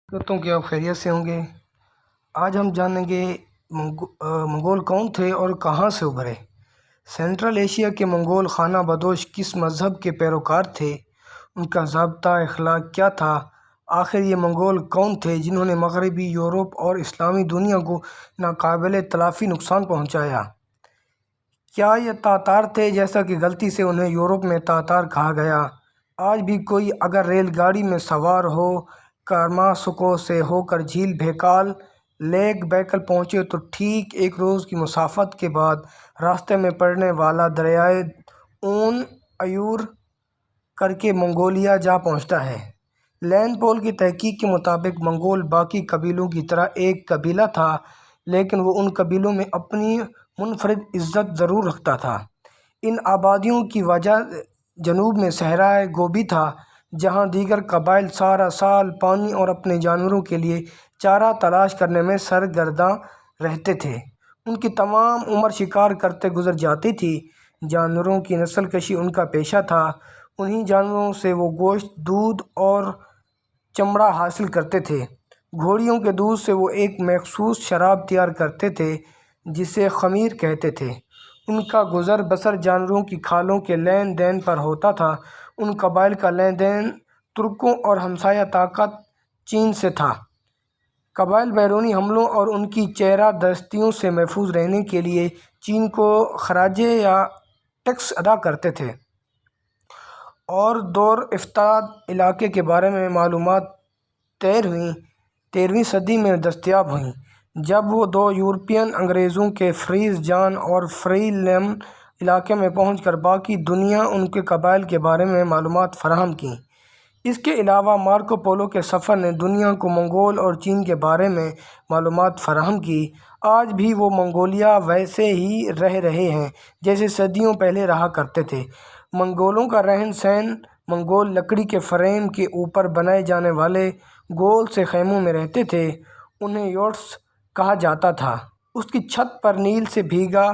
کرتا ہوں کہ آپ خیریت سے ہوں گے۔ آج ہم جانیں گے منگول کون تھے اور کہاں سے ابھرے۔ سینٹرل ایشیا کے منگول خانہ بدوش کس مذہب کے پیروکار تھے؟ ان کا ضابطہ اخلاق کیا تھا؟ آخر یہ منگول کون تھے جنہوں نے مغربی یورپ اور اسلامی دنیا کو ناقابل تلافی نقصان پہنچایا؟ کیا یہ تاتار تھے جیسا کہ غلطی سے انہیں یورپ میں تاتار کہا گیا؟ آج بھی کوئی اگر ریل گاڑی میں سوار ہو کرماسکو سے ہو کر جھیل بھیکال لیک بیکل پہنچے تو ٹھیک ایک روز کی مسافت کے بعد راستے میں پڑنے والا دریائے اون عیور کر کے منگولیا جا پہنچتا ہے۔ لین پول کی تحقیق کے مطابق منگول باقی قبیلوں کی طرح ایک قبیلہ تھا، لیکن وہ ان قبیلوں میں اپنی منفرد عزت ضرور رکھتا تھا۔ ان آبادیوں کی وجہ جنوب میں صحرائے گوبی تھا، جہاں دیگر قبائل سارا سال پانی اور اپنے جانوروں کے لیے چارہ تلاش کرنے میں سرگرداں رہتے تھے۔ ان کی تمام عمر شکار کرتے گزر جاتی تھی۔ جانوروں کی نسل کشی ان کا پیشہ تھا۔ انہی جانوروں سے وہ گوشت، دودھ اور چمڑا حاصل کرتے تھے۔ گھوڑیوں کے دودھ سے وہ ایک مخصوص شراب تیار کرتے تھے جسے خمیر کہتے تھے۔ ان کا گزر بسر جانوروں کی کھالوں کے لین دین پر ہوتا تھا۔ ان قبائل کا لین دین ترکوں اور ہمسایہ طاقت چین سے تھا۔ قبائل بیرونی حملوں اور ان کی چہرہ دستیوں سے محفوظ رہنے کے لیے چین کو خراجیں یا ٹیکس ادا کرتے تھے، اور دور افتاد علاقے کے بارے میں معلومات 13ویں صدی میں دستیاب ہوئیں، جب وہ دو یورپین انگریزوں کے فریز جان اور فری لیمن علاقے میں پہنچ کر باقی دنیا ان کے قبائل کے بارے میں معلومات فراہم کیں۔ اس کے علاوہ مارکو پولو کے سفر نے دنیا کو منگول اور چین کے بارے میں معلومات فراہم کی۔ آج بھی وہ منگولیا ویسے ہی رہ رہے ہیں جیسے صدیوں پہلے رہا کرتے تھے۔ منگولوں کا رہن سہن منگول لکڑی کے فریم کے اوپر بنائے جانے والے گول سے خیموں میں رہتے تھے۔ انہیں یورٹس کہا جاتا تھا۔ اس کی چھت پر نیل سے بھیگا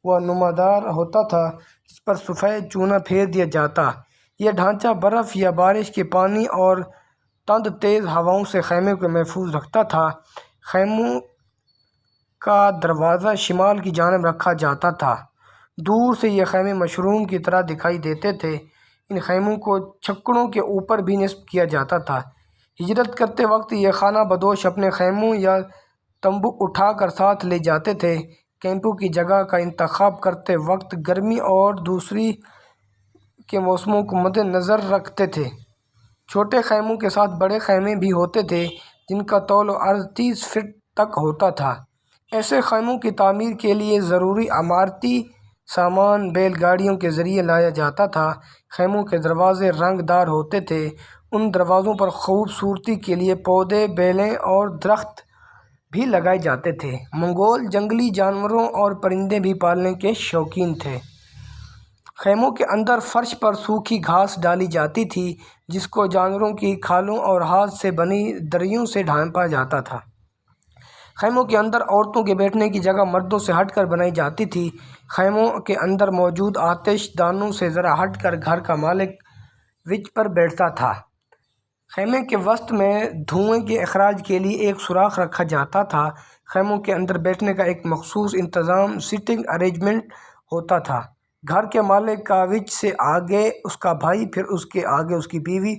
ہوا نمودار ہوتا تھا جس پر سفید چونا پھیر دیا جاتا۔ یہ ڈھانچہ برف یا بارش کے پانی اور تند تیز ہواؤں سے خیمے کو محفوظ رکھتا تھا۔ خیموں کا دروازہ شمال کی جانب رکھا جاتا تھا۔ دور سے یہ خیمے مشروم کی طرح دکھائی دیتے تھے۔ ان خیموں کو چھکڑوں کے اوپر بھی نصب کیا جاتا تھا۔ ہجرت کرتے وقت یہ خانہ بدوش اپنے خیموں یا تمبو اٹھا کر ساتھ لے جاتے تھے۔ کیمپوں کی جگہ کا انتخاب کرتے وقت گرمی اور دوسری کے موسموں کو مد نظر رکھتے تھے۔ چھوٹے خیموں کے ساتھ بڑے خیمے بھی ہوتے تھے جن کا طول و عرض 30 فٹ تک ہوتا تھا۔ ایسے خیموں کی تعمیر کے لیے ضروری عمارتی سامان بیل گاڑیوں کے ذریعے لایا جاتا تھا۔ خیموں کے دروازے رنگ دار ہوتے تھے۔ ان دروازوں پر خوبصورتی کے لیے پودے، بیلیں اور درخت بھی لگائے جاتے تھے۔ منگول جنگلی جانوروں اور پرندے بھی پالنے کے شوقین تھے۔ خیموں کے اندر فرش پر سوکھی گھاس ڈالی جاتی تھی جس کو جانوروں کی کھالوں اور ہاتھ سے بنی دریوں سے ڈھانپا جاتا تھا۔ خیموں کے اندر عورتوں کے بیٹھنے کی جگہ مردوں سے ہٹ کر بنائی جاتی تھی۔ خیموں کے اندر موجود آتش دانوں سے ذرا ہٹ کر گھر کا مالک وچ پر بیٹھتا تھا۔ خیمے کے وسط میں دھوئیں کے اخراج کے لیے ایک سوراخ رکھا جاتا تھا۔ خیموں کے اندر بیٹھنے کا ایک مخصوص انتظام سٹنگ ارینجمنٹ ہوتا تھا۔ گھر کے مالک کا وچ سے آگے اس کا بھائی، پھر اس کے آگے اس کی بیوی،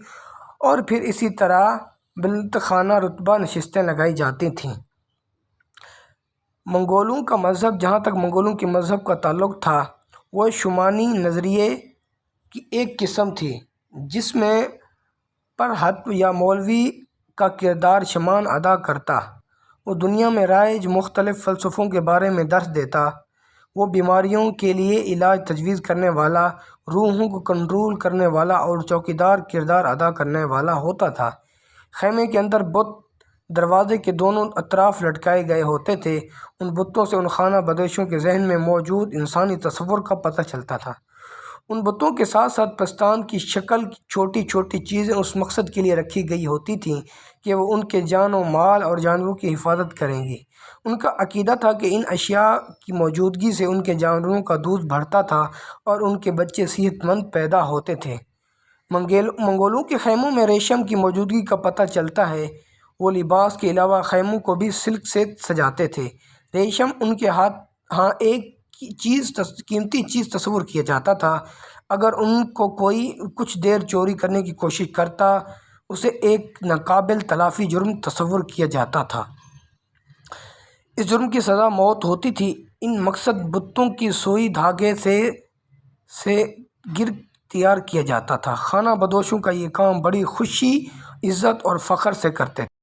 اور پھر اسی طرح بلندخانہ رتبہ نشستیں لگائی جاتی تھیں۔ منگولوں کا مذہب، جہاں تک منگولوں کے مذہب کا تعلق تھا، وہ شمانی نظریے کی ایک قسم تھی جس میں پرہتو یا مولوی کا کردار شمان ادا کرتا۔ وہ دنیا میں رائج مختلف فلسفوں کے بارے میں درس دیتا۔ وہ بیماریوں کے لیے علاج تجویز کرنے والا، روحوں کو کنٹرول کرنے والا اور چوکیدار کردار ادا کرنے والا ہوتا تھا۔ خیمے کے اندر بت دروازے کے دونوں اطراف لٹکائے گئے ہوتے تھے۔ ان بتوں سے ان خانہ بدوشوں کے ذہن میں موجود انسانی تصور کا پتہ چلتا تھا۔ ان بتوں کے ساتھ ساتھ پستان کی شکل کی چھوٹی چھوٹی چیزیں اس مقصد کے لیے رکھی گئی ہوتی تھیں کہ وہ ان کے جان و مال اور جانوروں کی حفاظت کریں گی۔ ان کا عقیدہ تھا کہ ان اشیاء کی موجودگی سے ان کے جانوروں کا دودھ بڑھتا تھا اور ان کے بچے صحت مند پیدا ہوتے تھے۔ منگولوں کے خیموں میں ریشم کی موجودگی کا پتہ چلتا ہے۔ وہ لباس کے علاوہ خیموں کو بھی سلک سے سجاتے تھے۔ ریشم ان کے ہاں ایک قیمتی چیز تصور کیا جاتا تھا۔ اگر ان کو کوئی کچھ دیر چوری کرنے کی کوشش کرتا، اسے ایک ناقابل تلافی جرم تصور کیا جاتا تھا۔ اس جرم کی سزا موت ہوتی تھی۔ ان مقصد بتوں کی سوئی دھاگے سے گر تیار کیا جاتا تھا۔ خانہ بدوشوں کا یہ کام بڑی خوشی، عزت اور فخر سے کرتے تھے۔